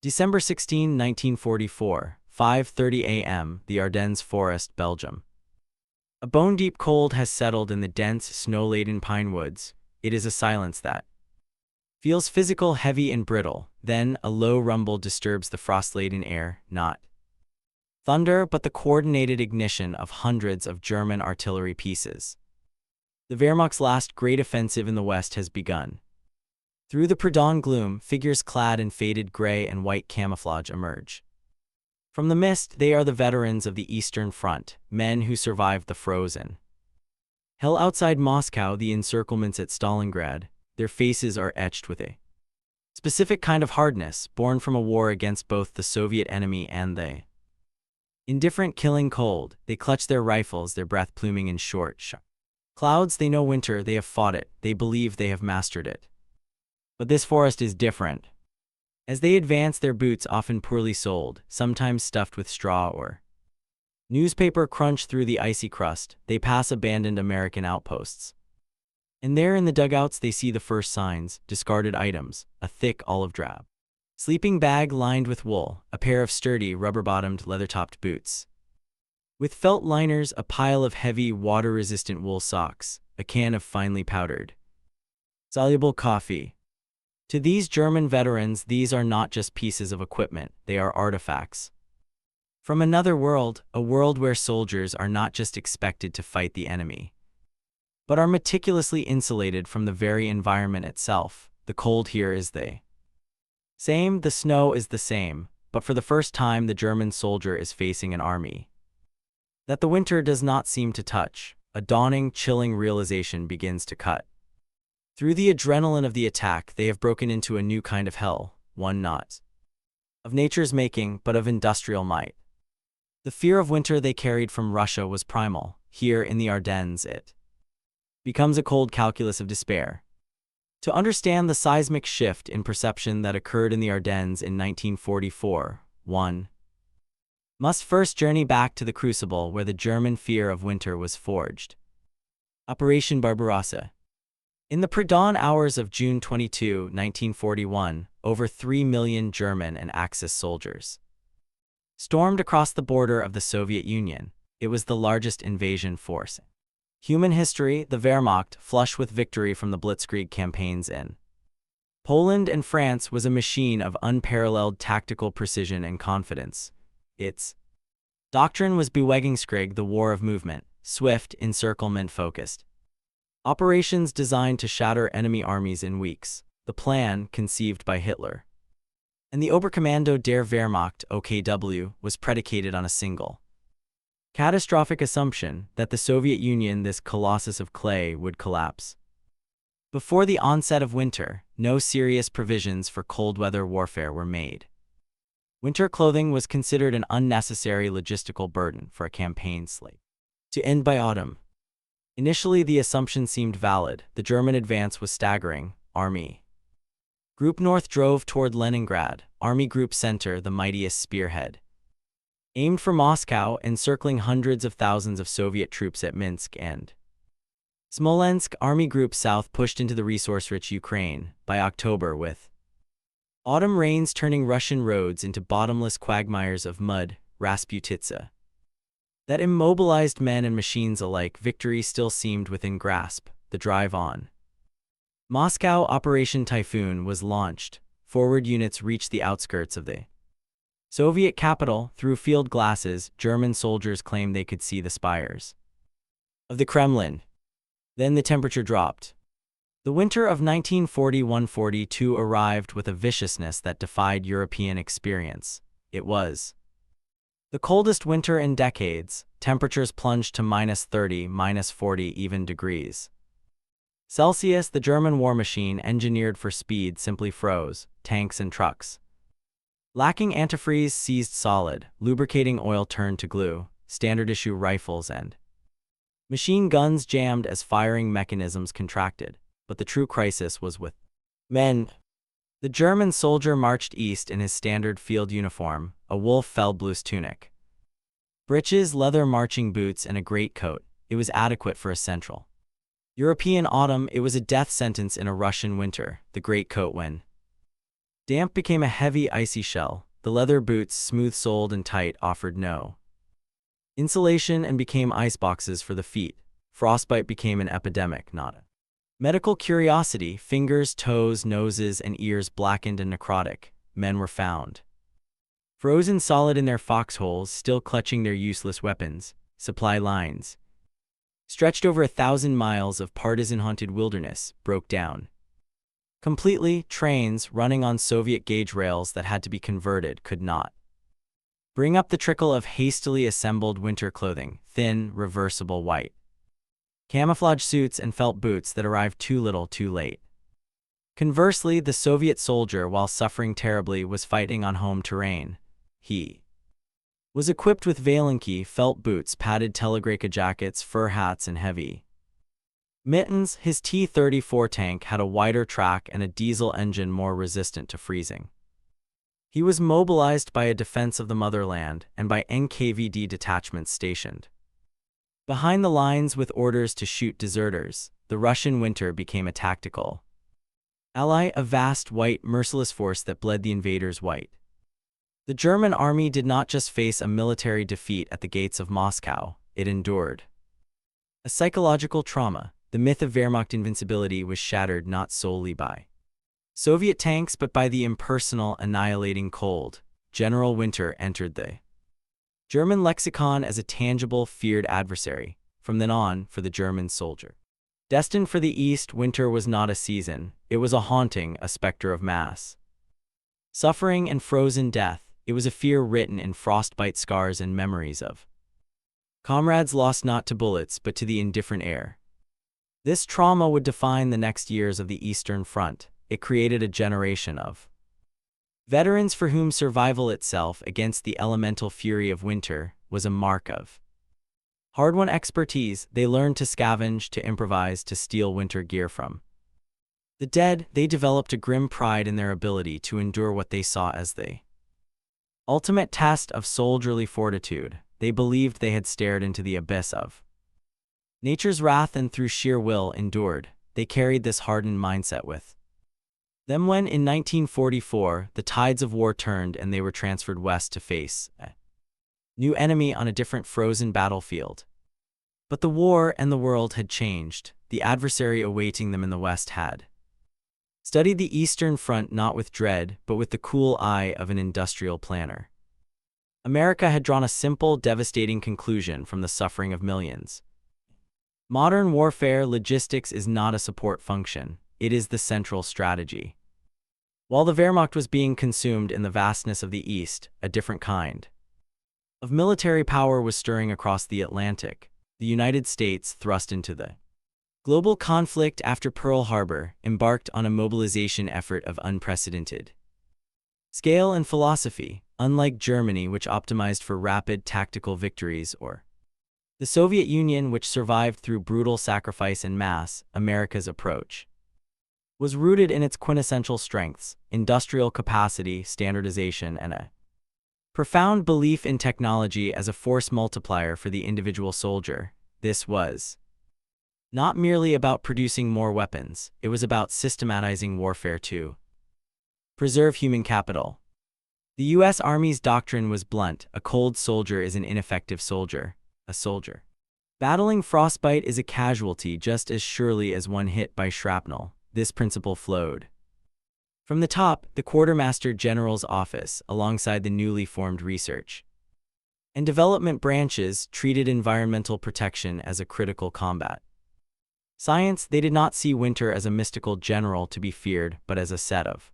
December 16, 1944, 5:30 a.m., the Ardennes forest, Belgium. A bone-deep cold has settled in the dense, snow-laden pine woods. It is a silence that feels physical, heavy, and brittle. Then, a low rumble disturbs the frost-laden air, not thunder, but the coordinated ignition of hundreds of German artillery pieces. The Wehrmacht's last great offensive in the West has begun. Through the pre-dawn gloom, figures clad in faded gray and white camouflage emerge. From the mist, they are the veterans of the Eastern Front, men who survived the frozen hell outside Moscow, the encirclements at Stalingrad. Their faces are etched with a specific kind of hardness, born from a war against both the Soviet enemy and the indifferent, killing cold. They clutch their rifles, their breath pluming in short, sharp clouds. They know winter, they have fought it, they believe they have mastered it. But this forest is different. As they advance, their boots, often poorly soled, sometimes stuffed with straw or newspaper, crunch through the icy crust. They pass abandoned American outposts. And there in the dugouts they see the first signs, discarded items, a thick olive drab sleeping bag lined with wool, a pair of sturdy, rubber-bottomed, leather-topped boots with felt liners, a pile of heavy, water-resistant wool socks, a can of finely powdered, soluble coffee. To these German veterans, these are not just pieces of equipment, they are artifacts from another world, a world where soldiers are not just expected to fight the enemy, but are meticulously insulated from the very environment itself. The cold here is the same, the snow is the same, but for the first time the German soldier is facing an army that the winter does not seem to touch. A dawning, chilling realization begins to cut through the adrenaline of the attack. They have broken into a new kind of hell, one not of nature's making, but of industrial might. The fear of winter they carried from Russia was primal. Here in the Ardennes it becomes a cold calculus of despair. To understand the seismic shift in perception that occurred in the Ardennes in 1944, one must first journey back to the crucible where the German fear of winter was forged. Operation Barbarossa. In the pre-dawn hours of June 22, 1941, over 3 million German and Axis soldiers stormed across the border of the Soviet Union. It was the largest invasion force in human history. The Wehrmacht, flush with victory from the Blitzkrieg campaigns in Poland and France, was a machine of unparalleled tactical precision and confidence. Its doctrine was Bewegungskrieg, the war of movement, swift, encirclement-focused operations designed to shatter enemy armies in weeks. The plan, conceived by Hitler and the Oberkommando der Wehrmacht (OKW), was predicated on a single catastrophic assumption that the Soviet Union, this colossus of clay, would collapse before the onset of winter. No serious provisions for cold weather warfare were made. Winter clothing was considered an unnecessary logistical burden for a campaign slate to end by autumn. Initially, the assumption seemed valid. The German advance was staggering. Army Group North drove toward Leningrad. Army Group Center, the mightiest spearhead, aimed for Moscow, encircling hundreds of thousands of Soviet troops at Minsk and Smolensk. Army Group South pushed into the resource-rich Ukraine. By October, with autumn rains turning Russian roads into bottomless quagmires of mud, Rasputitsa that immobilized men and machines alike, victory still seemed within grasp. The drive on Moscow. Operation Typhoon was launched. Forward units reached the outskirts of the Soviet capital. Through field glasses, German soldiers claimed they could see the spires of the Kremlin. Then the temperature dropped. The winter of 1941-42 arrived with a viciousness that defied European experience. It was the coldest winter in decades. Temperatures plunged to -30, -40 even degrees Celsius. The German war machine, engineered for speed, simply froze. Tanks and trucks, lacking antifreeze, seized solid. Lubricating oil turned to glue. Standard-issue rifles and machine guns jammed as firing mechanisms contracted. But the true crisis was with men. The German soldier marched east in his standard field uniform, a wool Feldblues tunic, breeches, leather marching boots, and a greatcoat. It was adequate for a Central European autumn. It was a death sentence in a Russian winter. The greatcoat, when Damp became a heavy, icy shell. The leather boots, smooth-soled and tight, offered no insulation and became iceboxes for the feet. Frostbite became an epidemic, not a medical curiosity. Fingers, toes, noses, and ears blackened and necrotic. Men were found frozen solid in their foxholes, still clutching their useless weapons. Supply lines, stretched over 1,000 miles of partisan-haunted wilderness, broke down completely. Trains running on Soviet gauge rails that had to be converted could not bring up the trickle of hastily assembled winter clothing, thin, reversible white camouflage suits and felt boots that arrived too little too late. Conversely, the Soviet soldier, while suffering terribly, was fighting on home terrain. He was equipped with Valenki felt boots, padded telegraphic jackets, fur hats, and heavy mittens. His T-34 tank had a wider track and a diesel engine more resistant to freezing. He was mobilized by a defense of the motherland and by NKVD detachments stationed behind the lines with orders to shoot deserters. The Russian winter became a tactical ally, a vast, white, merciless force that bled the invaders white. The German army did not just face a military defeat at the gates of Moscow, it endured a psychological trauma. The myth of Wehrmacht invincibility was shattered not solely by Soviet tanks but by the impersonal, annihilating cold. General Winter entered the German lexicon as a tangible, feared adversary. From then on, for the German soldier destined for the East, winter was not a season. It was a haunting, a specter of mass suffering and frozen death. It was a fear written in frostbite scars and memories of comrades lost not to bullets but to the indifferent air. This trauma would define the next years of the Eastern Front. It created a generation of veterans for whom survival itself against the elemental fury of winter was a mark of hard-won expertise. They learned to scavenge, to improvise, to steal winter gear from the dead. They developed a grim pride in their ability to endure what they saw as the ultimate test of soldierly fortitude. They believed they had stared into the abyss of nature's wrath and through sheer will endured. They carried this hardened mindset with them when, in 1944, the tides of war turned and they were transferred west to face a new enemy on a different frozen battlefield. But the war and the world had changed. The adversary awaiting them in the west had studied the Eastern Front not with dread, but with the cool eye of an industrial planner. America had drawn a simple, devastating conclusion from the suffering of millions. Modern warfare logistics is not a support function, it is the central strategy. While the Wehrmacht was being consumed in the vastness of the East, a different kind of military power was stirring across the Atlantic. The United States, thrust into the global conflict after Pearl Harbor, embarked on a mobilization effort of unprecedented scale and philosophy. Unlike Germany, which optimized for rapid tactical victories, or the Soviet Union, which survived through brutal sacrifice and mass, America's approach was rooted in its quintessential strengths: industrial capacity, standardization, and a profound belief in technology as a force multiplier for the individual soldier. This was not merely about producing more weapons, it was about systematizing warfare to preserve human capital. The U.S. Army's doctrine was blunt: a cold soldier is an ineffective soldier. A soldier battling frostbite is a casualty just as surely as one hit by shrapnel. This principle flowed from the top, the Quartermaster General's office, alongside the newly formed research and development branches, treated environmental protection as a critical combat science. They did not see winter as a mystical general to be feared, but as a set of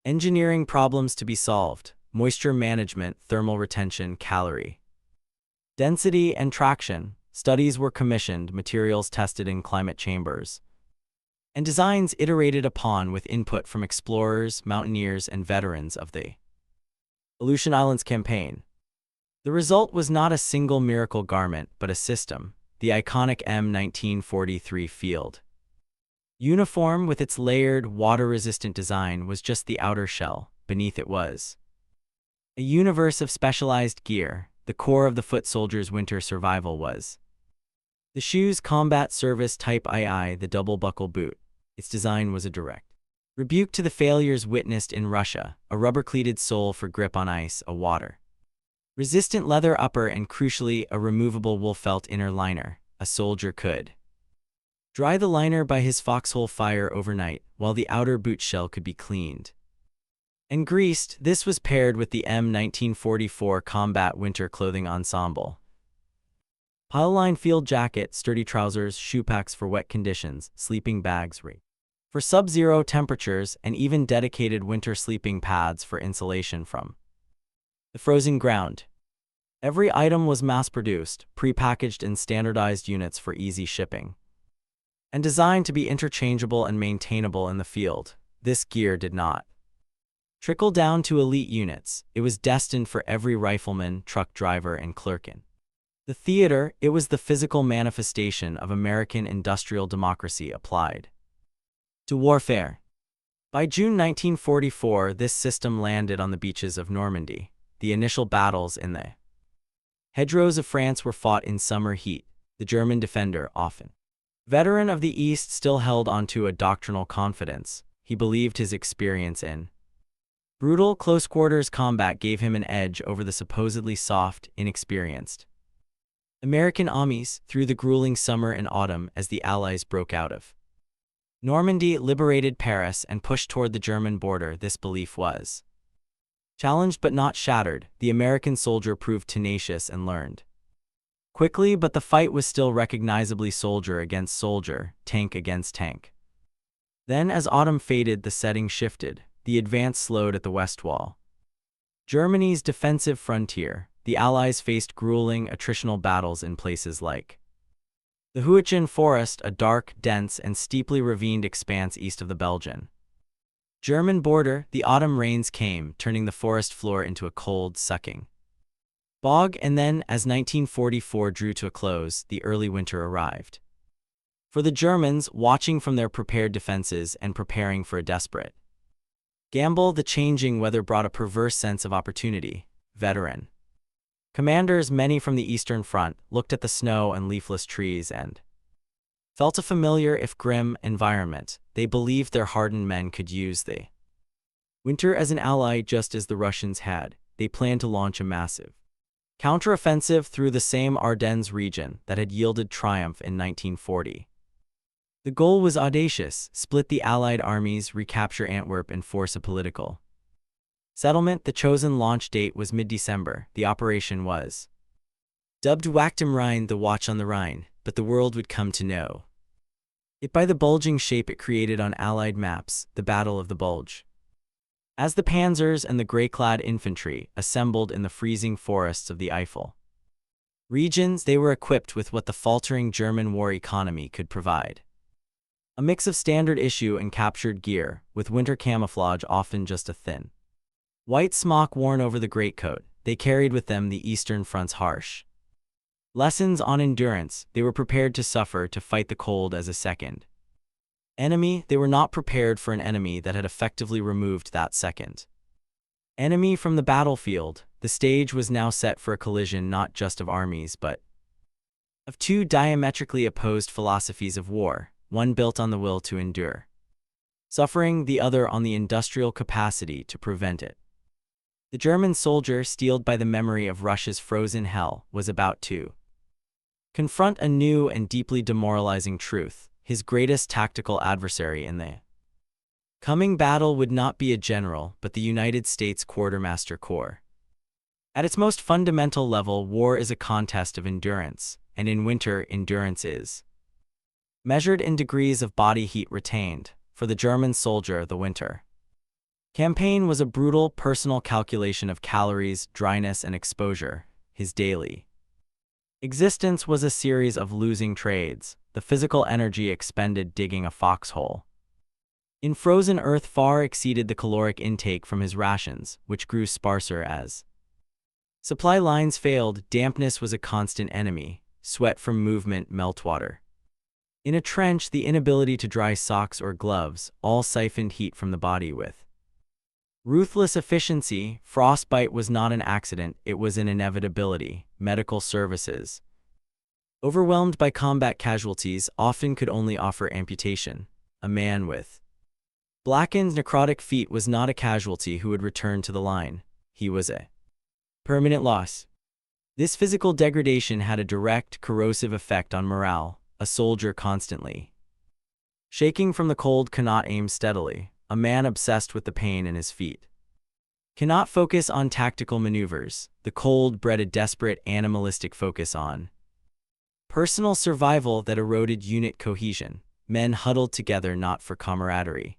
engineering problems to be solved: moisture management, thermal retention, calorie density, and traction. Studies were commissioned, materials tested in climate chambers, and designs iterated upon with input from explorers, mountaineers, and veterans of the Aleutian Islands campaign. The result was not a single miracle garment, but a system. The iconic M1943 field uniform, with its layered, water-resistant design, was just the outer shell. Beneath it was a universe of specialized gear. The core of the foot soldier's winter survival was the shoe's combat service type II, the double-buckle boot. Its design was a direct Rebuke to the failures witnessed in Russia, a rubber-cleated sole for grip on ice, a water. Resistant leather upper and crucially a removable wool felt inner liner, a soldier could dry the liner by his foxhole fire overnight, while the outer boot shell could be cleaned and greased. This was paired with the M1944 Combat Winter Clothing Ensemble. Pile-line field jacket, sturdy trousers, shoepacs for wet conditions, sleeping bags for sub-zero temperatures, and even dedicated winter sleeping pads for insulation from the frozen ground. Every item was mass-produced, pre-packaged in standardized units for easy shipping, and designed to be interchangeable and maintainable in the field. This gear did not trickle down to elite units. It was destined for every rifleman, truck driver, and clerk in the theater. It was the physical manifestation of American industrial democracy applied to warfare. By June 1944, this system landed on the beaches of Normandy. The initial battles in the hedgerows of France were fought in summer heat. The German defender, often veteran of the East, still held onto a doctrinal confidence. He believed his experience in brutal close-quarters combat gave him an edge over the supposedly soft, inexperienced American armies. Through the grueling summer and autumn, as the Allies broke out of Normandy, liberated Paris, and pushed toward the German border, this belief was challenged but not shattered. The American soldier proved tenacious and learned quickly, but the fight was still recognizably soldier against soldier, tank against tank. Then, as autumn faded, the setting shifted. The advance slowed at the West Wall, Germany's defensive frontier. The Allies faced grueling, attritional battles in places like the Huichin Forest, a dark, dense, and steeply ravined expanse east of the Belgian German border. The autumn rains came, turning the forest floor into a cold, sucking bog, and then, as 1944 drew to a close, the early winter arrived. For the Germans, watching from their prepared defenses and preparing for a desperate gamble, the changing weather brought a perverse sense of opportunity. Veteran commanders, many from the Eastern Front, looked at the snow and leafless trees and felt a familiar, if grim, environment. They believed their hardened men could use the winter as an ally, just as the Russians had. They planned to launch a massive counteroffensive through the same Ardennes region that had yielded triumph in 1940. The goal was audacious: split the Allied armies, recapture Antwerp, and force a political settlement. The chosen launch date was mid-December. The operation was dubbed WW2 the Watch on the Rhine, but the world would come to know it by the bulging shape it created on Allied maps, the Battle of the Bulge. As the panzers and the gray-clad infantry assembled in the freezing forests of the Eifel regions, they were equipped with what the faltering German war economy could provide: a mix of standard issue and captured gear, with winter camouflage, often just a thin white smock worn over the greatcoat. They carried with them the Eastern Front's harsh lessons on endurance. They were prepared to suffer, to fight the cold as a second enemy. They were not prepared for an enemy that had effectively removed that second enemy from the battlefield. The stage was now set for a collision not just of armies, but of two diametrically opposed philosophies of war, one built on the will to endure suffering, the other on the industrial capacity to prevent it. The German soldier, steeled by the memory of Russia's frozen hell, was about to confront a new and deeply demoralizing truth. His greatest tactical adversary in the coming battle would not be a general, but the United States Quartermaster Corps. At its most fundamental level, war is a contest of endurance, and in winter, endurance is measured in degrees of body heat retained. For the German soldier, the winter campaign was a brutal, personal calculation of calories, dryness, and exposure. His daily existence was a series of losing trades. The physical energy expended digging a foxhole in frozen earth far exceeded the caloric intake from his rations, which grew sparser as supply lines failed. Dampness was a constant enemy. Sweat from movement, meltwater in a trench, the inability to dry socks or gloves, all siphoned heat from the body with ruthless efficiency. Frostbite was not an accident, it was an inevitability. Medical services, overwhelmed by combat casualties, often could only offer amputation. A man with Blackened, necrotic feet was not a casualty who would return to the line. He was a permanent loss. This physical degradation had a direct, corrosive effect on morale. A soldier constantly shaking from the cold cannot aim steadily. A man obsessed with the pain in his feet cannot focus on tactical maneuvers. The cold bred a desperate, animalistic focus on personal survival that eroded unit cohesion. Men huddled together not for camaraderie,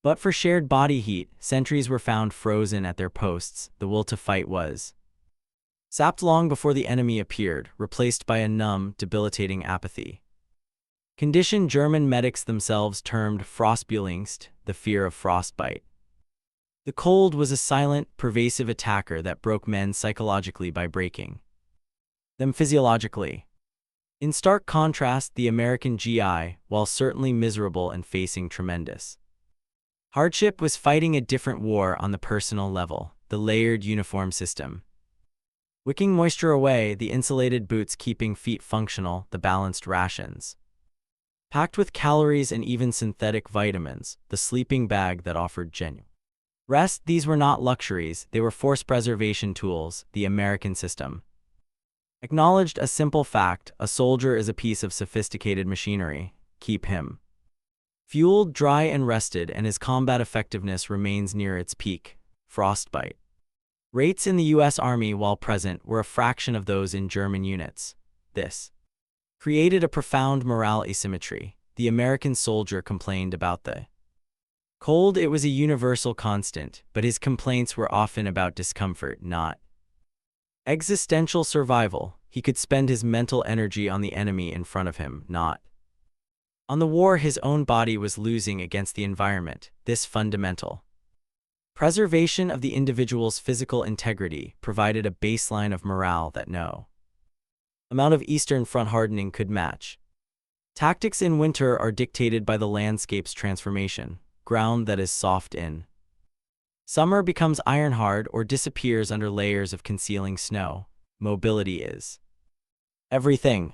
but for shared body heat. Sentries were found frozen at their posts. The will to fight was sapped long before the enemy appeared, replaced by a numb, debilitating apathy. Condition German medics themselves termed Frostbelangst, the fear of frostbite. The cold was a silent, pervasive attacker that broke men psychologically by breaking them physiologically. In stark contrast, the American GI, while certainly miserable and facing tremendous hardship, was fighting a different war on the personal level. The layered uniform system wicking moisture away, the insulated boots keeping feet functional, the balanced rations packed with calories and even synthetic vitamins, the sleeping bag that offered genuine rest. These were not luxuries, they were force preservation tools. The American system acknowledged a simple fact: a soldier is a piece of sophisticated machinery. Keep him fueled, dry, and rested, and his combat effectiveness remains near its peak. Frostbite rates in the U.S. Army, while present, were a fraction of those in German units. This created a profound morale asymmetry. The American soldier complained about the cold. It was a universal constant, but his complaints were often about discomfort, not existential survival. He could spend his mental energy on the enemy in front of him, not on the war his own body was losing against the environment. This fundamental preservation of the individual's physical integrity provided a baseline of morale that no amount of Eastern Front hardening could match. Tactics in winter are dictated by the landscape's transformation. Ground that is soft in summer becomes iron hard or disappears under layers of concealing snow. Mobility is everything.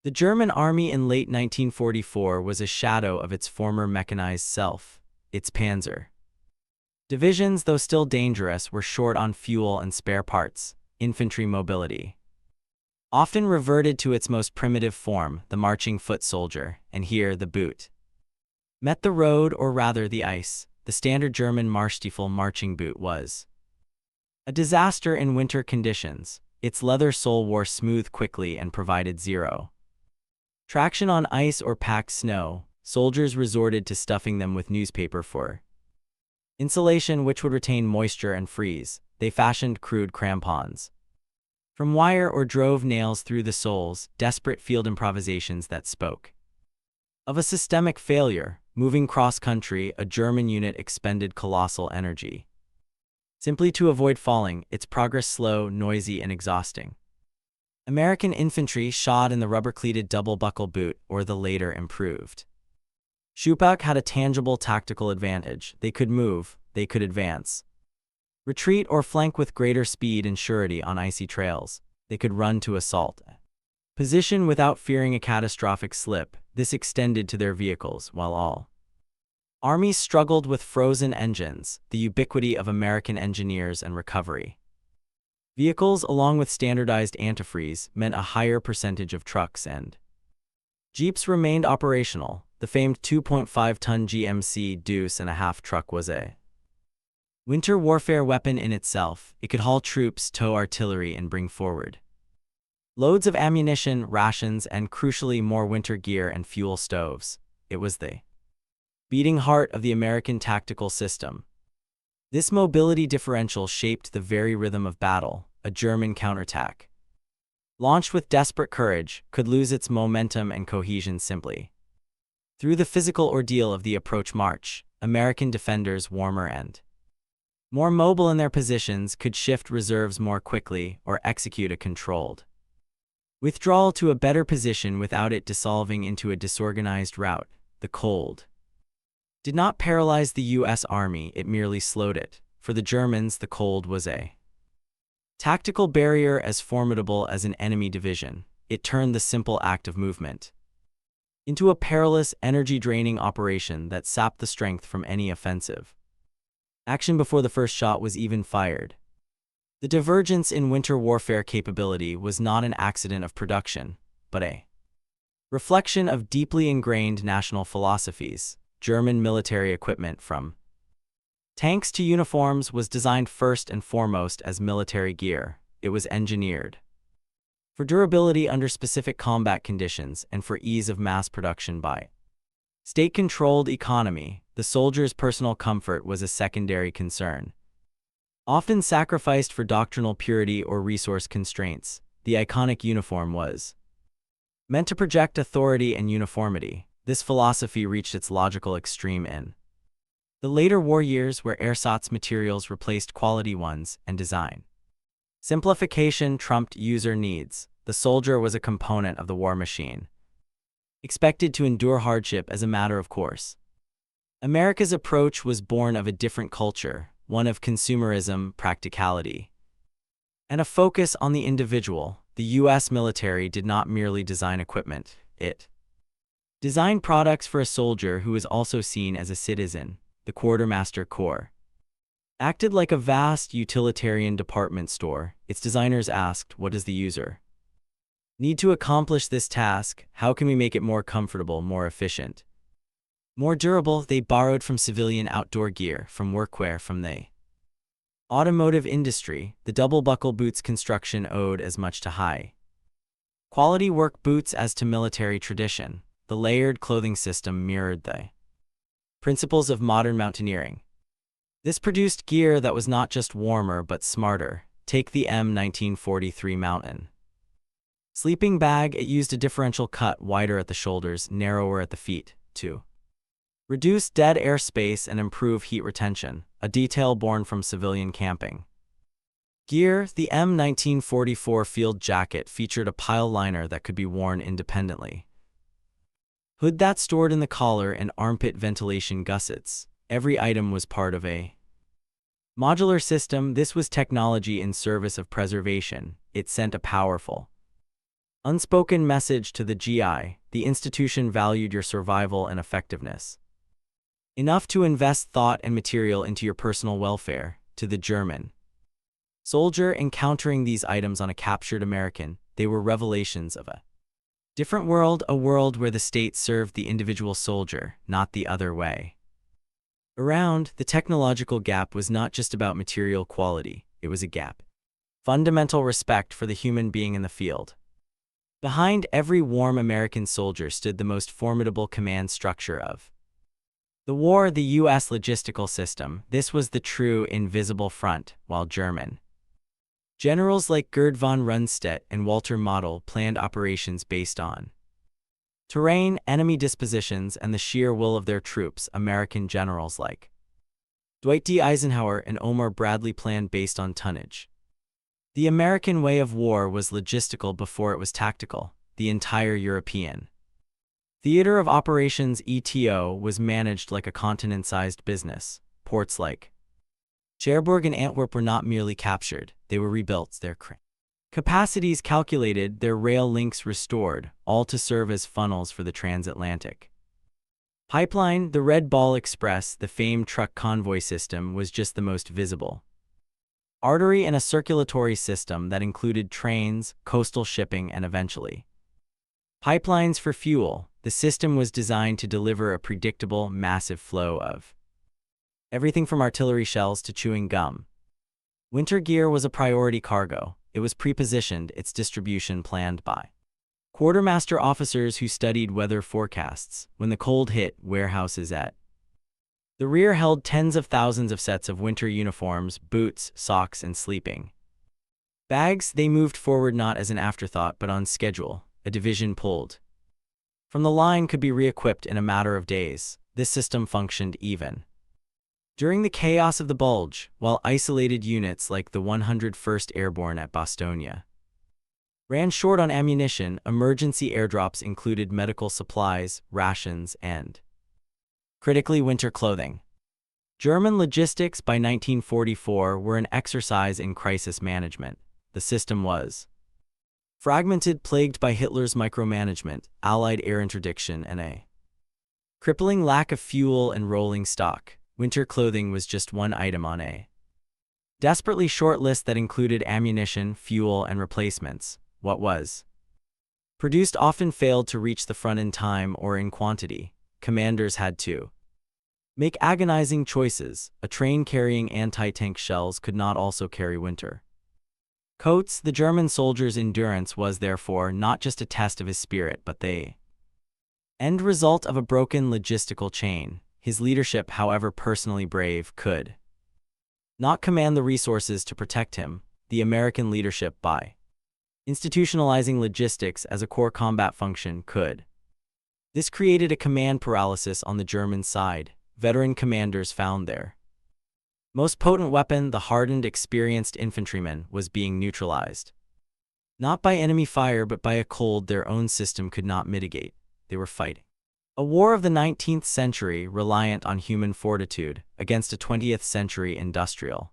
The German army in late 1944 was a shadow of its former mechanized self. Its panzer divisions, though still dangerous, were short on fuel and spare parts. Infantry mobility often reverted to its most primitive form, the marching foot soldier, and here the boot met the road, or rather the ice. The standard German Marschstiefel marching boot was a disaster in winter conditions. Its leather sole wore smooth quickly and provided zero traction on ice or packed snow. Soldiers resorted to stuffing them with newspaper for insulation, which would retain moisture and freeze. They fashioned crude crampons from wire or drove nails through the soles, desperate field improvisations that spoke of a systemic failure. Moving cross-country, a German unit expended colossal energy simply to avoid falling, its progress slow, noisy, and exhausting. American infantry shod in the rubber-cleated double-buckle boot, or the later improved Shoepacs, had a tangible tactical advantage. They could move, they could advance, retreat, or flank with greater speed and surety on icy trails. They could run to assault position without fearing a catastrophic slip. This extended to their vehicles. While all armies struggled with frozen engines, the ubiquity of American engineers and recovery vehicles, along with standardized antifreeze, meant a higher percentage of trucks and jeeps remained operational. The famed 2.5-ton GMC Deuce-and-a-half truck was a winter warfare weapon in itself. It could haul troops, tow artillery, and bring forward loads of ammunition, rations, and crucially more winter gear and fuel stoves. It was the beating heart of the American tactical system. This mobility differential shaped the very rhythm of battle. A German counterattack, launched with desperate courage, could lose its momentum and cohesion simply through the physical ordeal of the approach march. American defenders, warmer and more mobile in their positions, could shift reserves more quickly or execute a controlled withdrawal to a better position without it dissolving into a disorganized rout. The cold did not paralyze the U.S. Army, it merely slowed it. For the Germans, the cold was a tactical barrier as formidable as an enemy division. It turned the simple act of movement into a perilous, energy-draining operation that sapped the strength from any offensive action before the first shot was even fired. The divergence in winter warfare capability was not an accident of production, but a reflection of deeply ingrained national philosophies. German military equipment, from tanks to uniforms, was designed first and foremost as military gear. It was engineered for durability under specific combat conditions and for ease of mass production by state-controlled economy. The soldier's personal comfort was a secondary concern, often sacrificed for doctrinal purity or resource constraints. The iconic uniform was meant to project authority and uniformity. This philosophy reached its logical extreme in the later war years, where ersatz materials replaced quality ones and design simplification trumped user needs. The soldier was a component of the war machine, expected to endure hardship as a matter of course. America's approach was born of a different culture, one of consumerism, practicality, and a focus on the individual. The U.S. military did not merely design equipment, it designed products for a soldier who was also seen as a citizen. The Quartermaster Corps acted like a vast utilitarian department store. Its designers asked, what does the user need to accomplish this task? How can we make it more comfortable, more efficient, more durable? They borrowed from civilian outdoor gear, from workwear, from the automotive industry. The double-buckle boots construction owed as much to high-quality work boots as to military tradition. The layered clothing system mirrored the principles of modern mountaineering. This produced gear that was not just warmer but smarter. Take the M1943 mountain sleeping bag. It used a differential cut, wider at the shoulders, narrower at the feet, to reduce dead air space and improve heat retention, a detail born from civilian camping gear. The M1944 field jacket featured a pile liner that could be worn independently, hood that stored in the collar, and armpit ventilation gussets. Every item was part of a modular system. This was technology in service of preservation. It sent a powerful, unspoken message to the GI. The institution valued your survival and effectiveness enough to invest thought and material into your personal welfare. To the German soldier encountering these items on a captured American, they were revelations of a different world, a world where the state served the individual soldier, not the other way around. The technological gap was not just about material quality, it was a gap. Fundamental respect for the human being in the field. Behind every warm American soldier stood the most formidable command structure of the war, the U.S. logistical system. This was the true invisible front, while German generals like Gerd von Rundstedt and Walter Model planned operations based on terrain, enemy dispositions, and the sheer will of their troops. American generals like Dwight D. Eisenhower and Omar Bradley planned based on tonnage. The American way of war was logistical before it was tactical. The entire European theater of operations, ETO, was managed like a continent-sized business. Ports like Cherbourg and Antwerp were not merely captured, they were rebuilt, their capacities calculated, their rail links restored, all to serve as funnels for the transatlantic pipeline. The Red Ball Express, the famed truck convoy system, was just the most visible artery in a circulatory system that included trains, coastal shipping, and eventually pipelines for fuel. The system was designed to deliver a predictable, massive flow of everything from artillery shells to chewing gum. Winter gear was a priority cargo. It was prepositioned, its distribution planned by quartermaster officers who studied weather forecasts. When the cold hit, warehouses at the rear held tens of thousands of sets of winter uniforms, boots, socks, and sleeping bags. They moved forward not as an afterthought but on schedule. A division pulled from the line could be re-equipped in a matter of days. This system functioned even during the chaos of the Bulge, while isolated units like the 101st Airborne at Bastogne ran short on ammunition. Emergency airdrops included medical supplies, rations, and critically winter clothing. German logistics by 1944 were an exercise in crisis management. The system was Fragmented, plagued by Hitler's micromanagement, Allied air interdiction, and a crippling lack of fuel and rolling stock, winter clothing was just one item on a desperately short list that included ammunition, fuel, and replacements. What was produced often failed to reach the front in time or in quantity. Commanders had to make agonizing choices. A train carrying anti-tank shells could not also carry winter coats. The German soldier's endurance was therefore not just a test of his spirit but the end result of a broken logistical chain. His leadership, however personally brave, could not command the resources to protect him. The American leadership, by institutionalizing logistics as a core combat function, could. This created a command paralysis on the German side. Veteran commanders found their most potent weapon, the hardened, experienced infantryman, was being neutralized. Not by enemy fire but by a cold their own system could not mitigate. They were fighting a war of the 19th century reliant on human fortitude against a 20th century industrial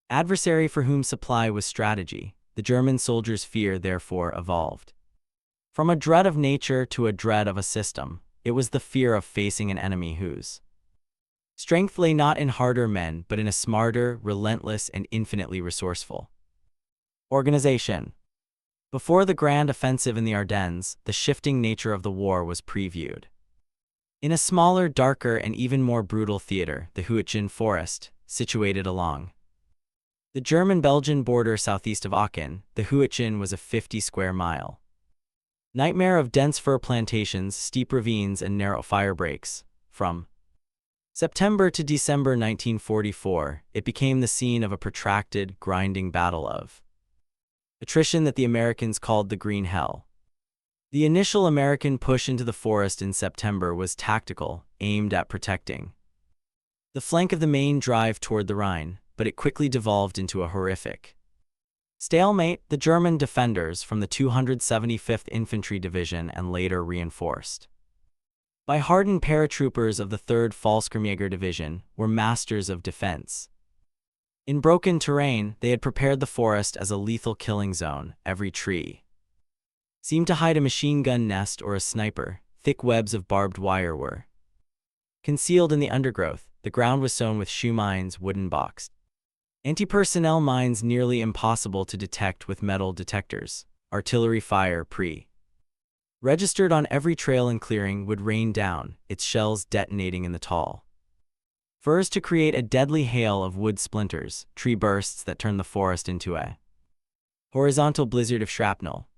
adversary for whom supply was strategy. The German soldiers' fear therefore evolved from a dread of nature to a dread of a system. It was the fear of facing an enemy whose strength lay not in harder men but in a smarter, relentless, and infinitely resourceful organization. Before the grand offensive in the Ardennes, the shifting nature of the war was previewed. In a smaller, darker, and even more brutal theater, the WW2 forest, situated along the German-Belgian border southeast of Aachen, the WW2 was a 50-square-mile nightmare of dense fir plantations, steep ravines, and narrow fire breaks. From September to December 1944, it became the scene of a protracted, grinding battle of attrition that the Americans called the Green Hell. The initial American push into the forest in September was tactical, aimed at protecting the flank of the main drive toward the Rhine, but it quickly devolved into a horrific stalemate. The German defenders from the 275th Infantry Division and later reinforced by hardened paratroopers of the 3rd Fallschirmjäger Division were masters of defense. In broken terrain, they had prepared the forest as a lethal killing zone. Every tree seemed to hide a machine gun nest or a sniper. Thick webs of barbed wire were concealed in the undergrowth. The ground was sown with shoe mines, wooden boxed anti-personnel mines nearly impossible to detect with metal detectors. Artillery fire, registered on every trail and clearing, would rain down, its shells detonating in the tall firs to create a deadly hail of wood splinters, tree bursts that turned the forest into a horizontal blizzard of shrapnel.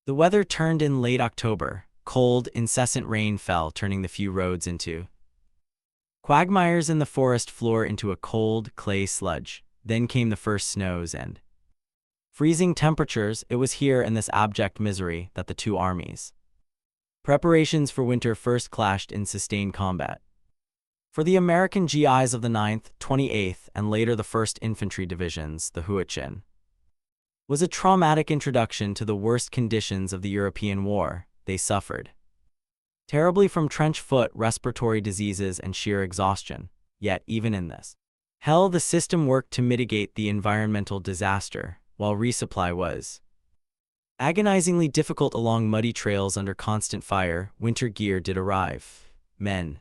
The weather turned in late October. Cold, incessant rain fell, turning the few roads into quagmires and the forest floor into a cold, clay sludge. Then came the first snows and freezing temperatures. It was here in this abject misery that the two armies' preparations for winter first clashed in sustained combat. For the American GIs of the 9th, 28th, and later the 1st Infantry Divisions, the WW2 was a traumatic introduction to the worst conditions of the European war. They suffered terribly from trench foot, respiratory diseases, and sheer exhaustion. Yet, even in this hell, the system worked to mitigate the environmental disaster. While resupply was agonizingly difficult along muddy trails under constant fire, winter gear did arrive. Men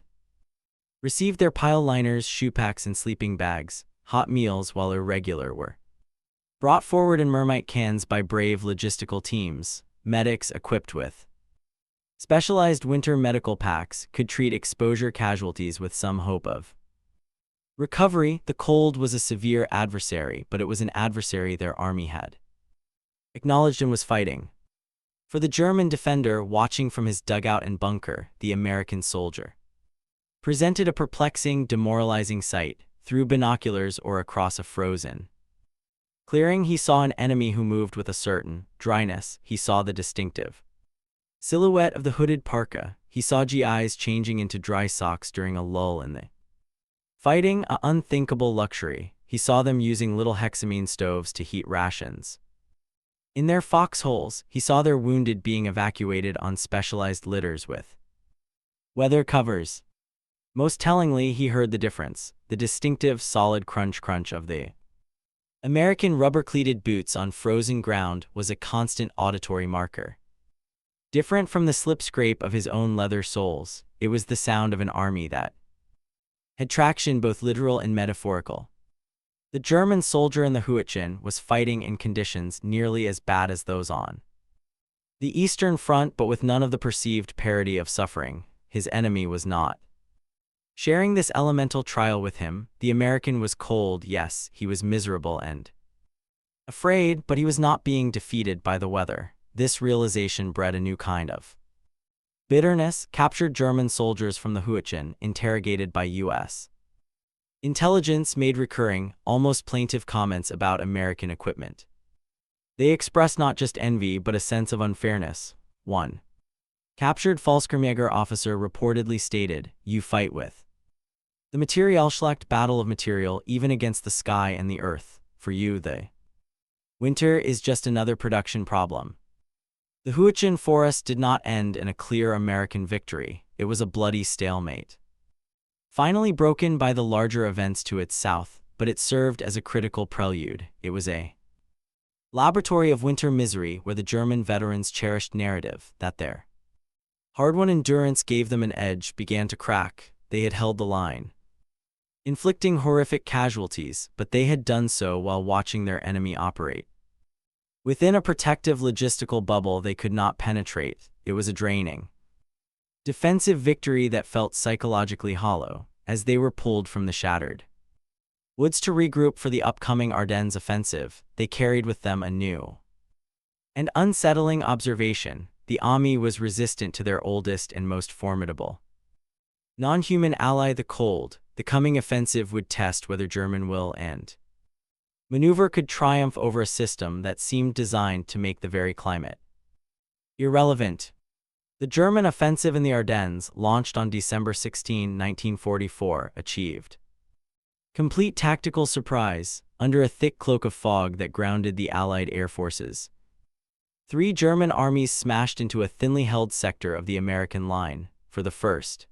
received their pile liners, shoepacks, and sleeping bags. Hot meals, while irregular, were brought forward in mermite cans by brave logistical teams. Medics equipped with specialized winter medical packs could treat exposure casualties with some hope of recovery. The cold was a severe adversary, but it was an adversary their army had acknowledged and was fighting. For the German defender, watching from his dugout and bunker, the American soldier presented a perplexing, demoralizing sight. Through binoculars or across a frozen clearing, he saw an enemy who moved with a certain dryness. He saw the distinctive silhouette of the hooded parka. He saw GIs changing into dry socks during a lull in the fighting, an unthinkable luxury. He saw them using little hexamine stoves to heat rations in their foxholes. He saw their wounded being evacuated on specialized litters with weather covers. Most tellingly, he heard the difference, the distinctive solid crunch of the American rubber-cleated boots on frozen ground was a constant auditory marker. Different from the slip-scrape of his own leather soles, it was the sound of an army that had traction both literal and metaphorical. The German soldier in the Huichin was fighting in conditions nearly as bad as those on the Eastern Front, but with none of the perceived parity of suffering. His enemy was not sharing this elemental trial with him. The American was cold, yes, he was miserable and afraid, but he was not being defeated by the weather. This realization bred a new kind of bitterness. Captured German soldiers from the Huichin, interrogated by U.S. intelligence, made recurring, almost plaintive comments about American equipment. They expressed not just envy but a sense of unfairness. One captured Fallschirmjäger officer reportedly stated, "You fight with the Materialschlacht, battle of material, even against the sky and the earth. For you, the winter is just another production problem." The Huichin forest did not end in a clear American victory. It was a bloody stalemate, finally broken by the larger events to its south, but it served as a critical prelude. It was a laboratory of winter misery where the German veterans' cherished narrative that their hard-won endurance gave them an edge began to crack. They had held the line, inflicting horrific casualties, but they had done so while watching their enemy operate within a protective logistical bubble they could not penetrate. It was a draining, defensive victory that felt psychologically hollow. As they were pulled from the shattered woods to regroup for the upcoming Ardennes offensive, they carried with them a new and unsettling observation. The army was resistant to their oldest and most formidable non-human ally, the cold. The coming offensive would test whether German will and maneuver could triumph over a system that seemed designed to make the very climate irrelevant. The German offensive in the Ardennes, launched on December 16, 1944, achieved complete tactical surprise under a thick cloak of fog that grounded the Allied air forces. 3 German armies smashed into a thinly held sector of the American line. For the first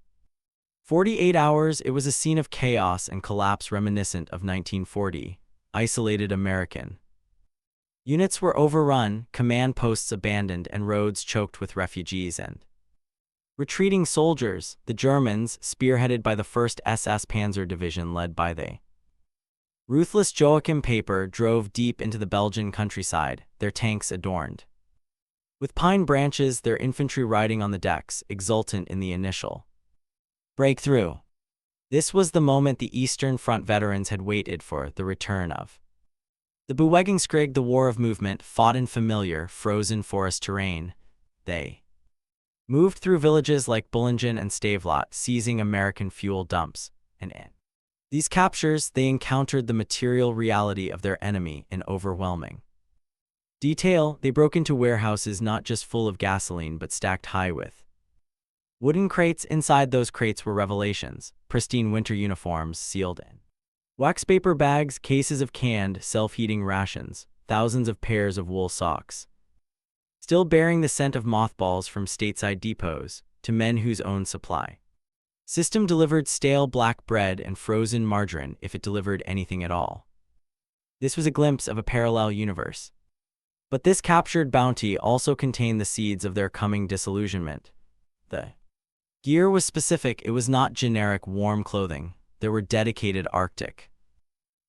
48 hours, it was a scene of chaos and collapse reminiscent of 1940. Isolated American units were overrun, command posts abandoned, and roads choked with refugees and retreating soldiers. The Germans, spearheaded by the 1st SS Panzer Division led by the ruthless Joachim Paper, drove deep into the Belgian countryside, their tanks adorned with pine branches, their infantry riding on the decks, exultant in the initial breakthrough. This was the moment the Eastern Front veterans had waited for, the return of the Bewegungskrieg, the war of movement, fought in familiar, frozen forest terrain. They moved through villages like Bullingen and Stavelot, seizing American fuel dumps, and in these captures they encountered the material reality of their enemy in overwhelming detail. They broke into warehouses not just full of gasoline but stacked high with wooden crates. Inside those crates were revelations: pristine winter uniforms sealed in wax paper bags, cases of canned, self-heating rations, thousands of pairs of wool socks, still bearing the scent of mothballs from stateside depots, to men whose own supply system delivered stale black bread and frozen margarine, if it delivered anything at all. This was a glimpse of a parallel universe. But this captured bounty also contained the seeds of their coming disillusionment. The gear was specific. It was not generic warm clothing. There were dedicated Arctic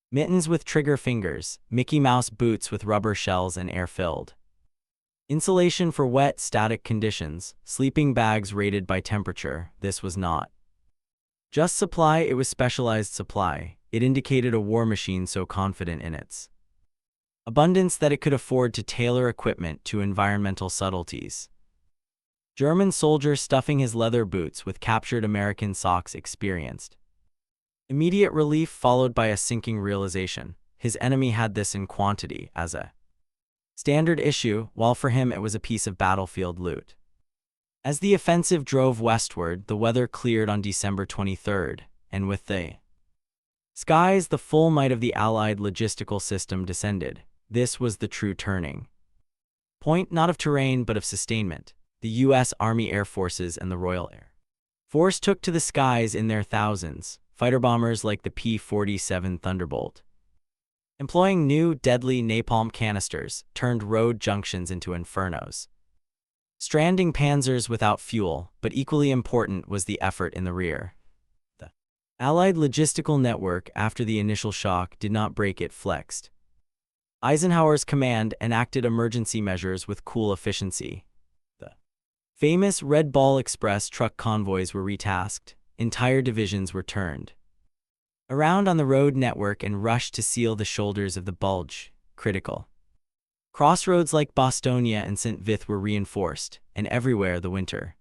mittens with trigger fingers, Mickey Mouse boots with rubber shells and air-filled insulation for wet, static conditions, sleeping bags rated by temperature. This was not just supply, it was specialized supply. It indicated a war machine so confident in its abundance that it could afford to tailor equipment to environmental subtleties. German soldier stuffing his leather boots with captured American socks experienced immediate relief, followed by a sinking realization. His enemy had this in quantity, as a standard issue, while for him it was a piece of battlefield loot. As the offensive drove westward, the weather cleared on December 23rd, and with the skies, the full might of the Allied logistical system descended. This was the true turning point, not of terrain but of sustainment. The U.S. Army Air Forces and the Royal Air Force took to the skies in their thousands, fighter bombers like the P-47 Thunderbolt, employing new, deadly napalm canisters, turned road junctions into infernos. Stranding panzers without fuel, but equally important was the effort in the rear. The Allied logistical network, after the initial shock, did not break, it flexed. Eisenhower's command enacted emergency measures with cool efficiency. The famous Red Ball Express truck convoys were retasked, entire divisions were turned around on the road network and rushed to seal the shoulders of the Bulge, critical. Crossroads like Bastogne and St. Vith were reinforced, and everywhere the winter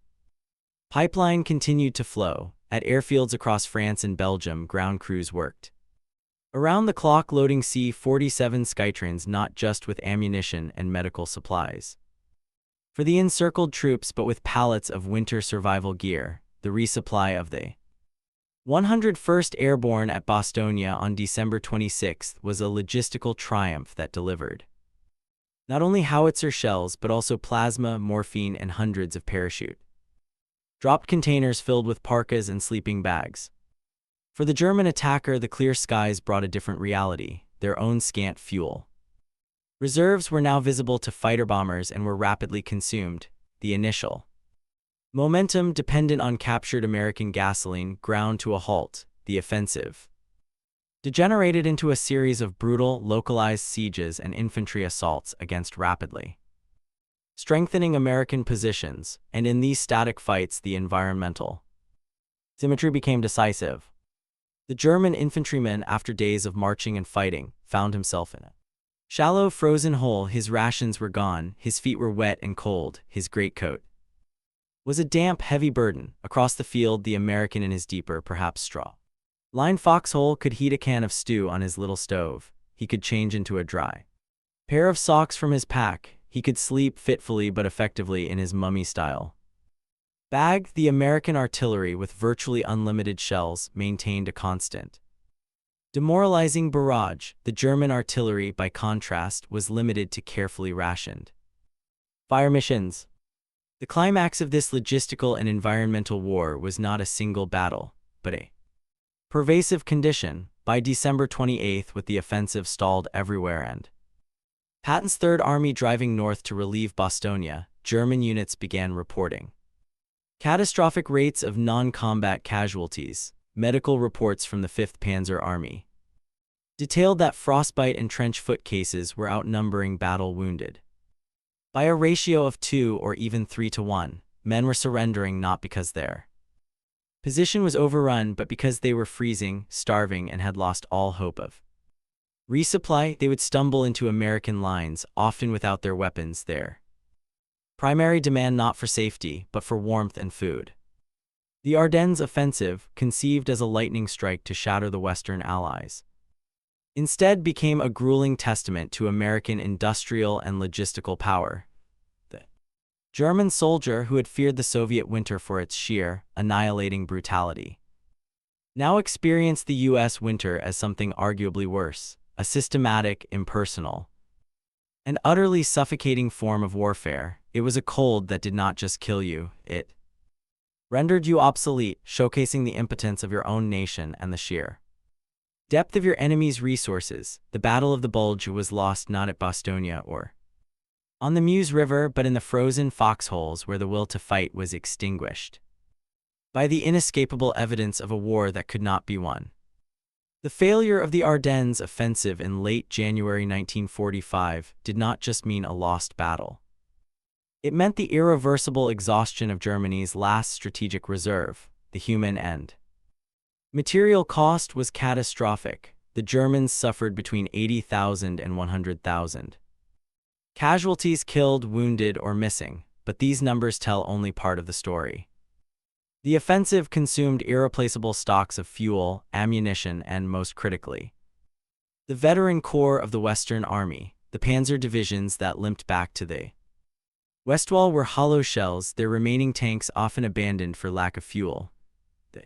pipeline continued to flow. At airfields across France and Belgium, ground crews worked around the clock, loading C-47 Skytrains not just with ammunition and medical supplies for the encircled troops, but with pallets of winter survival gear. The resupply of the 101st Airborne at Bastogne on December 26 was a logistical triumph that delivered not only howitzer shells but also plasma, morphine, and hundreds of parachute-dropped containers filled with parkas and sleeping bags. For the German attacker, the clear skies brought a different reality: their own scant fuel reserves were now visible to fighter bombers and were rapidly consumed. The initial momentum, dependent on captured American gasoline, ground to a halt. The offensive degenerated into a series of brutal, localized sieges and infantry assaults against rapidly strengthening American positions, and in these static fights the environmental symmetry became decisive. The German infantryman, after days of marching and fighting, found himself in a shallow, frozen hole. His rations were gone, his feet were wet and cold, his greatcoat was a damp, heavy burden. Across the field, the American in his deeper, perhaps straw-lined foxhole could heat a can of stew on his little stove. He could change into a dry pair of socks from his pack. He could sleep fitfully but effectively in his mummy-style bag. The American artillery, with virtually unlimited shells, maintained a constant, demoralizing barrage. The German artillery, by contrast, was limited to carefully rationed fire missions. The climax of this logistical and environmental war was not a single battle, but a pervasive condition. By December 28, with the offensive stalled everywhere and Patton's Third Army driving north to relieve Bastogne, German units began reporting catastrophic rates of non-combat casualties. Medical reports from the 5th Panzer Army detailed that frostbite and trench foot cases were outnumbering battle wounded by a ratio of 2 or even 3 to 1. Men were surrendering not because their position was overrun, but because they were freezing, starving, and had lost all hope of resupply. They would stumble into American lines, often without their weapons, their primary demand not for safety, but for warmth and food. The Ardennes offensive, conceived as a lightning strike to shatter the Western Allies, instead became a grueling testament to American industrial and logistical power. The German soldier, who had feared the Soviet winter for its sheer, annihilating brutality, now experienced the U.S. winter as something arguably worse: a systematic, impersonal, and utterly suffocating form of warfare. It was a cold that did not just kill you, it rendered you obsolete, showcasing the impotence of your own nation and the sheer depth of your enemy's resources. The Battle of the Bulge was lost not at Bastogne or on the Meuse River, but in the frozen foxholes where the will to fight was extinguished by the inescapable evidence of a war that could not be won. The failure of the Ardennes offensive in late January 1945 did not just mean a lost battle. It meant the irreversible exhaustion of Germany's last strategic reserve. The human and material cost was catastrophic. The Germans suffered between 80,000 and 100,000 casualties, killed, wounded, or missing, but these numbers tell only part of the story. The offensive consumed irreplaceable stocks of fuel, ammunition, and, most critically, the veteran core of the Western Army. The panzer divisions that limped back to the Westwall were hollow shells, their remaining tanks often abandoned for lack of fuel. The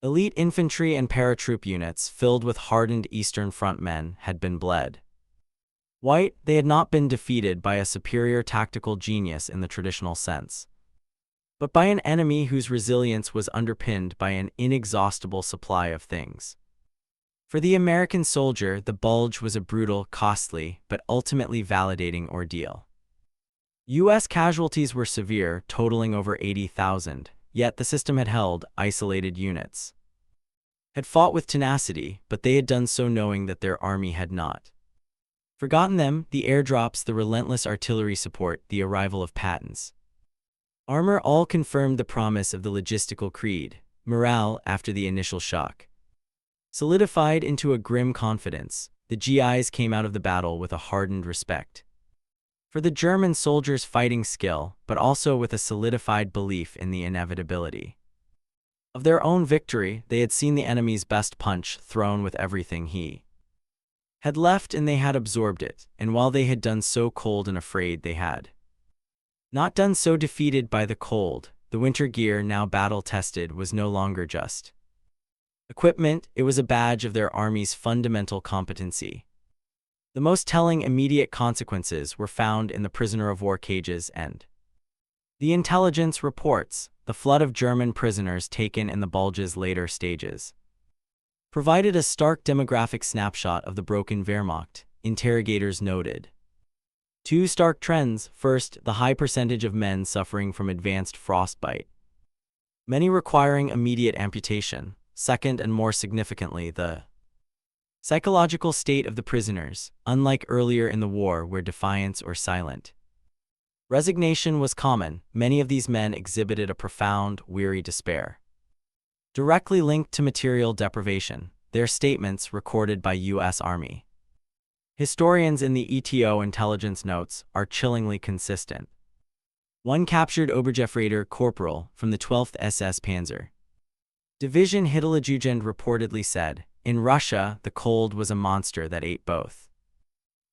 elite infantry and paratroop units, filled with hardened Eastern Front men, had been bled white. They had not been defeated by a superior tactical genius in the traditional sense, but by an enemy whose resilience was underpinned by an inexhaustible supply of things For the American soldier, the Bulge was a brutal, costly, but ultimately validating ordeal. U.S. casualties were severe, totaling over 80,000, yet the system had held isolated units. Had fought with tenacity, but they had done so knowing that their army had not forgotten them. The airdrops, the relentless artillery support, the arrival of patents. Armor all confirmed the promise of the logistical creed. Morale, after the initial shock, solidified into a grim confidence. The GIs came out of the battle with a hardened respect for the German soldiers' fighting skill, but also with a solidified belief in the inevitability of their own victory. They had seen the enemy's best punch thrown with everything he had left, and they had absorbed it, and while they had done so cold and afraid, they had not done so defeated by the cold. The winter gear, now battle-tested, was no longer just equipment, it was a badge of their army's fundamental competency. The most telling immediate consequences were found in the prisoner-of-war cages and the intelligence reports. The flood of German prisoners taken in the Bulge's later stages provided a stark demographic snapshot of the broken Wehrmacht. Interrogators noted two stark trends. First, the high percentage of men suffering from advanced frostbite, many requiring immediate amputation. Second, and more significantly, the psychological state of the prisoners. Unlike earlier in the war, where defiance or silent resignation was common, many of these men exhibited a profound, weary despair, directly linked to material deprivation. Their statements, recorded by U.S. Army historians in the ETO intelligence notes, are chillingly consistent. One captured Oberjefreiter Corporal from the 12th SS Panzer Division Hitlerjugend reportedly said, "In Russia, the cold was a monster that ate both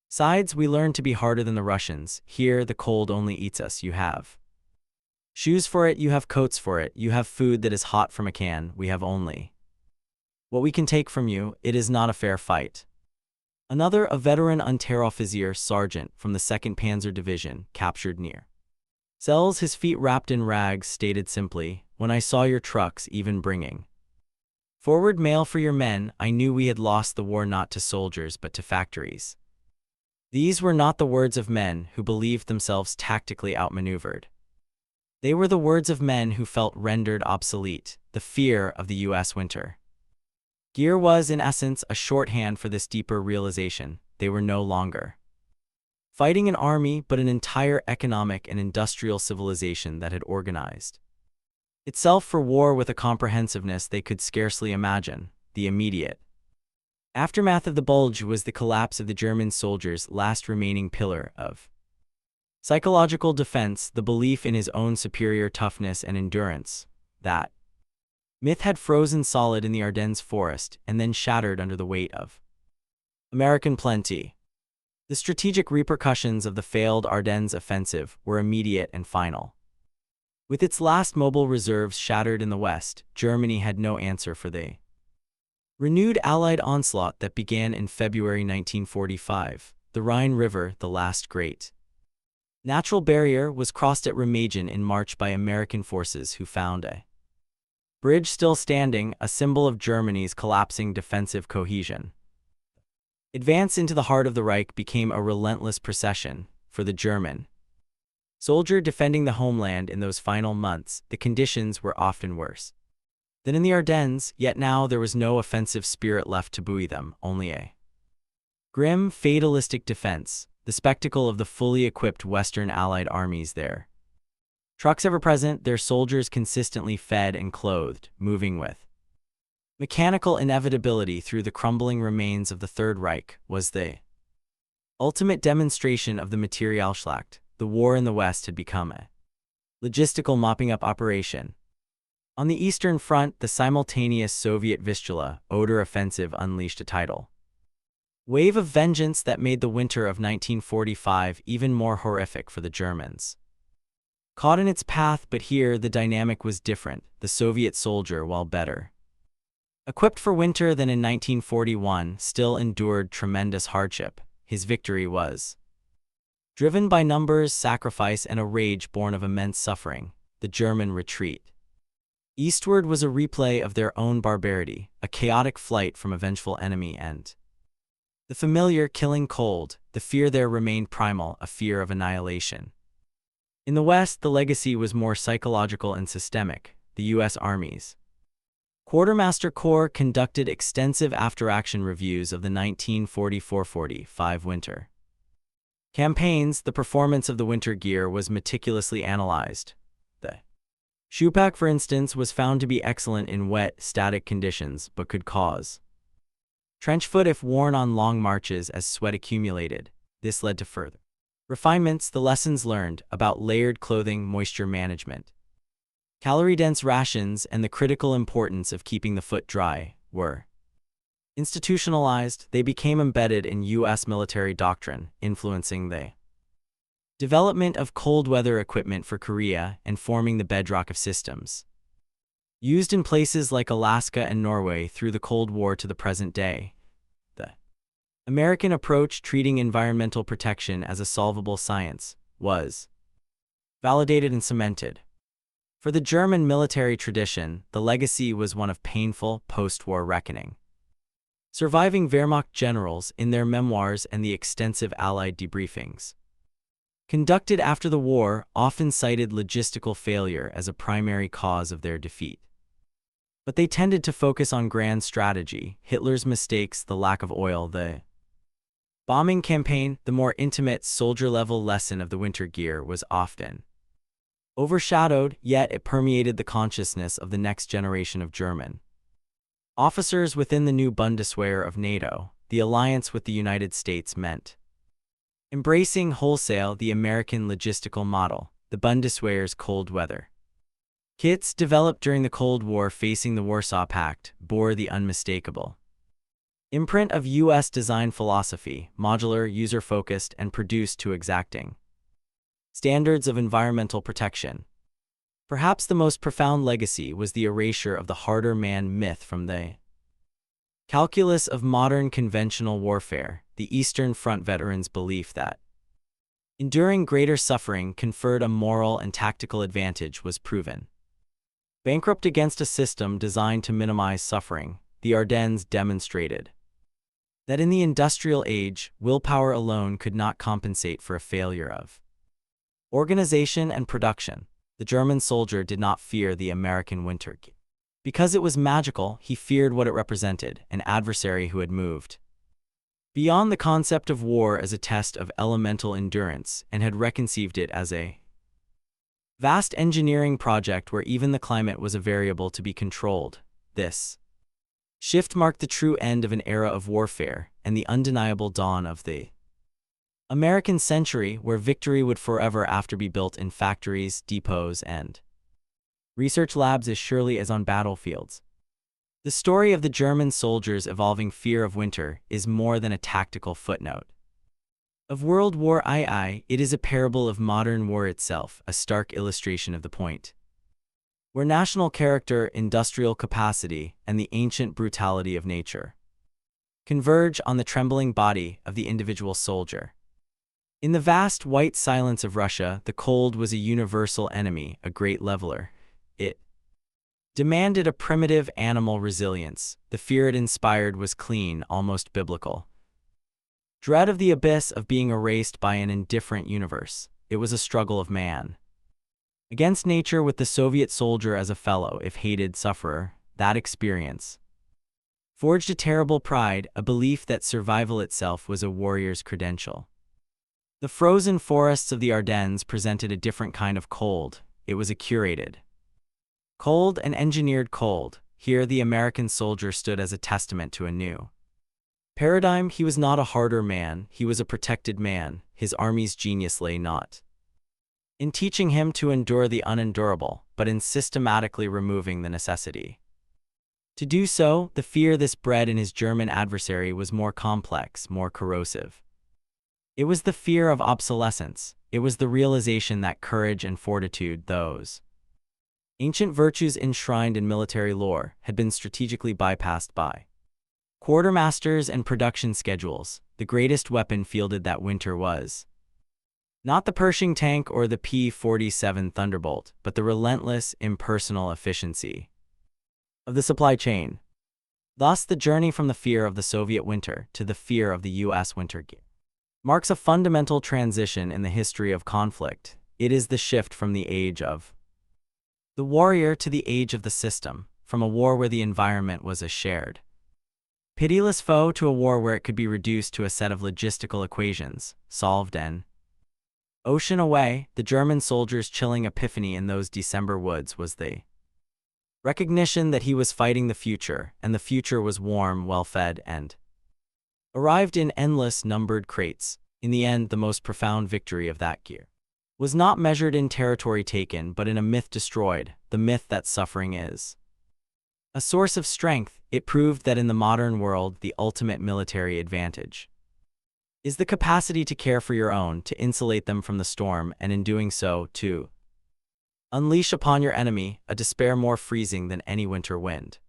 sides. We learned to be harder than the Russians. Here, the cold only eats us. You have shoes for it, you have coats for it, you have food that is hot from a can. We have only what we can take from you. It is not a fair fight." Another, a veteran Unteroffizier sergeant from the 2nd Panzer Division, captured near cells, his feet wrapped in rags, stated simply, "When I saw your trucks even bringing forward mail for your men, I knew we had lost the war not to soldiers but to factories." These were not the words of men who believed themselves tactically outmaneuvered. They were the words of men who felt rendered obsolete. The fear of the U.S. winter gear was, in essence, a shorthand for this deeper realization. They were no longer fighting an army, but an entire economic and industrial civilization that had organized itself for war with a comprehensiveness they could scarcely imagine. The immediate aftermath of the Bulge was the collapse of the German soldiers' last remaining pillar of psychological defense, the belief in his own superior toughness and endurance. That myth had frozen solid in the Ardennes forest and then shattered under the weight of American plenty. The strategic repercussions of the failed Ardennes offensive were immediate and final. With its last mobile reserves shattered in the west, Germany had no answer for the renewed Allied onslaught that began in February 1945. The Rhine River, the last great natural barrier, was crossed at Remagen in March by American forces who found a bridge still standing, a symbol of Germany's collapsing defensive cohesion. Advance into the heart of the Reich became a relentless procession. For the German soldier defending the homeland in those final months, the conditions were often worse than in the Ardennes, yet now there was no offensive spirit left to buoy them, only a grim, fatalistic defense, the spectacle of the fully equipped Western Allied armies there. Trucks ever present, their soldiers consistently fed and clothed, moving with mechanical inevitability through the crumbling remains of the Third Reich, was the ultimate demonstration of the Materialschlacht. The war in the West had become a logistical mopping-up operation. On the Eastern Front, the simultaneous Soviet Vistula-Oder offensive unleashed a tidal wave of vengeance that made the winter of 1945 even more horrific for the Germans. Caught in its path, but here the dynamic was different. The Soviet soldier, while better equipped for winter than in 1941, still endured tremendous hardship. His victory was driven by numbers, sacrifice, and a rage born of immense suffering. The German retreat Eastward was a replay of their own barbarity, a chaotic flight from a vengeful enemy, and the familiar killing cold. The fear there remained primal, a fear of annihilation. In the West, the legacy was more psychological and systemic. The U.S. armies. Quartermaster Corps conducted extensive after-action reviews of the 1944-45 winter campaigns. The performance of the winter gear was meticulously analyzed. The Shoepac, for instance, was found to be excellent in wet, static conditions, but could cause trench foot if worn on long marches as sweat accumulated. This led to further refinements. The lessons learned about layered clothing, moisture management, calorie-dense rations, and the critical importance of keeping the foot dry were institutionalized. They became embedded in U.S. military doctrine, influencing the development of cold-weather equipment for Korea and forming the bedrock of systems used in places like Alaska and Norway through the Cold War to the present day. The American approach, treating environmental protection as a solvable science, was validated and cemented. For the German military tradition, the legacy was one of painful post-war reckoning. Surviving Wehrmacht generals, in their memoirs and the extensive Allied debriefings conducted after the war, often cited logistical failure as a primary cause of their defeat. But they tended to focus on grand strategy, Hitler's mistakes, the lack of oil, the bombing campaign. The more intimate, soldier-level lesson of the winter gear was often overshadowed, yet it permeated the consciousness of the next generation of German officers within the new Bundeswehr of NATO. The alliance with the United States meant embracing wholesale the American logistical model. The Bundeswehr's cold weather kits, developed during the Cold War facing the Warsaw Pact, bore the unmistakable imprint of U.S. design philosophy, modular, user-focused, and produced to exacting standards of environmental protection. Perhaps the most profound legacy was the erasure of the harder man myth from the calculus of modern conventional warfare. The Eastern Front veterans' belief that enduring greater suffering conferred a moral and tactical advantage was proven bankrupt against a system designed to minimize suffering. The Ardennes demonstrated that in the industrial age, willpower alone could not compensate for a failure of organization and production. The German soldier did not fear the American winter gear because it was magical. He feared what it represented, an adversary who had moved beyond the concept of war as a test of elemental endurance and had reconceived it as a vast engineering project where even the climate was a variable to be controlled. This shift marked the true end of an era of warfare and the undeniable dawn of the American century, where victory would forever after be built in factories, depots, and research labs as surely as on battlefields. The story of the German soldiers' evolving fear of winter is more than a tactical footnote of World War II. It is a parable of modern war itself, a stark illustration of the point where national character, industrial capacity, and the ancient brutality of nature converge on the trembling body of the individual soldier. In the vast white silence of Russia, the cold was a universal enemy, a great leveler. It demanded a primitive animal resilience. The fear it inspired was clean, almost biblical. Dread of the abyss, of being erased by an indifferent universe. It was a struggle of man against nature, with the Soviet soldier as a fellow, if hated, sufferer. That experience forged a terrible pride, a belief that survival itself was a warrior's credential. The frozen forests of the Ardennes presented a different kind of cold. It was a curated cold, an engineered cold. Here the American soldier stood as a testament to a new paradigm. He was not a harder man, he was a protected man. His army's genius lay not in teaching him to endure the unendurable, but in systematically removing the necessity to do so. The fear this bred in his German adversary was more complex, more corrosive. It was the fear of obsolescence. It was the realization that courage and fortitude, those ancient virtues enshrined in military lore, had been strategically bypassed by quartermasters and production schedules. The greatest weapon fielded that winter was Not the Pershing tank or the P-47 Thunderbolt, but the relentless, impersonal efficiency of the supply chain. Thus, the journey from the fear of the Soviet winter to the fear of the U.S. winter marks a fundamental transition in the history of conflict. It is the shift from the age of the warrior to the age of the system, from a war where the environment was a shared, pitiless foe to a war where it could be reduced to a set of logistical equations, solved an ocean away. The German soldier's chilling epiphany in those December woods was the recognition that he was fighting the future, and the future was warm, well-fed, and arrived in endless, numbered crates. In the end, the most profound victory of that year was not measured in territory taken, but in a myth destroyed, the myth that suffering is a source of strength. It proved that in the modern world, the ultimate military advantage is the capacity to care for your own, to insulate them from the storm, and in doing so, to unleash upon your enemy a despair more freezing than any winter wind.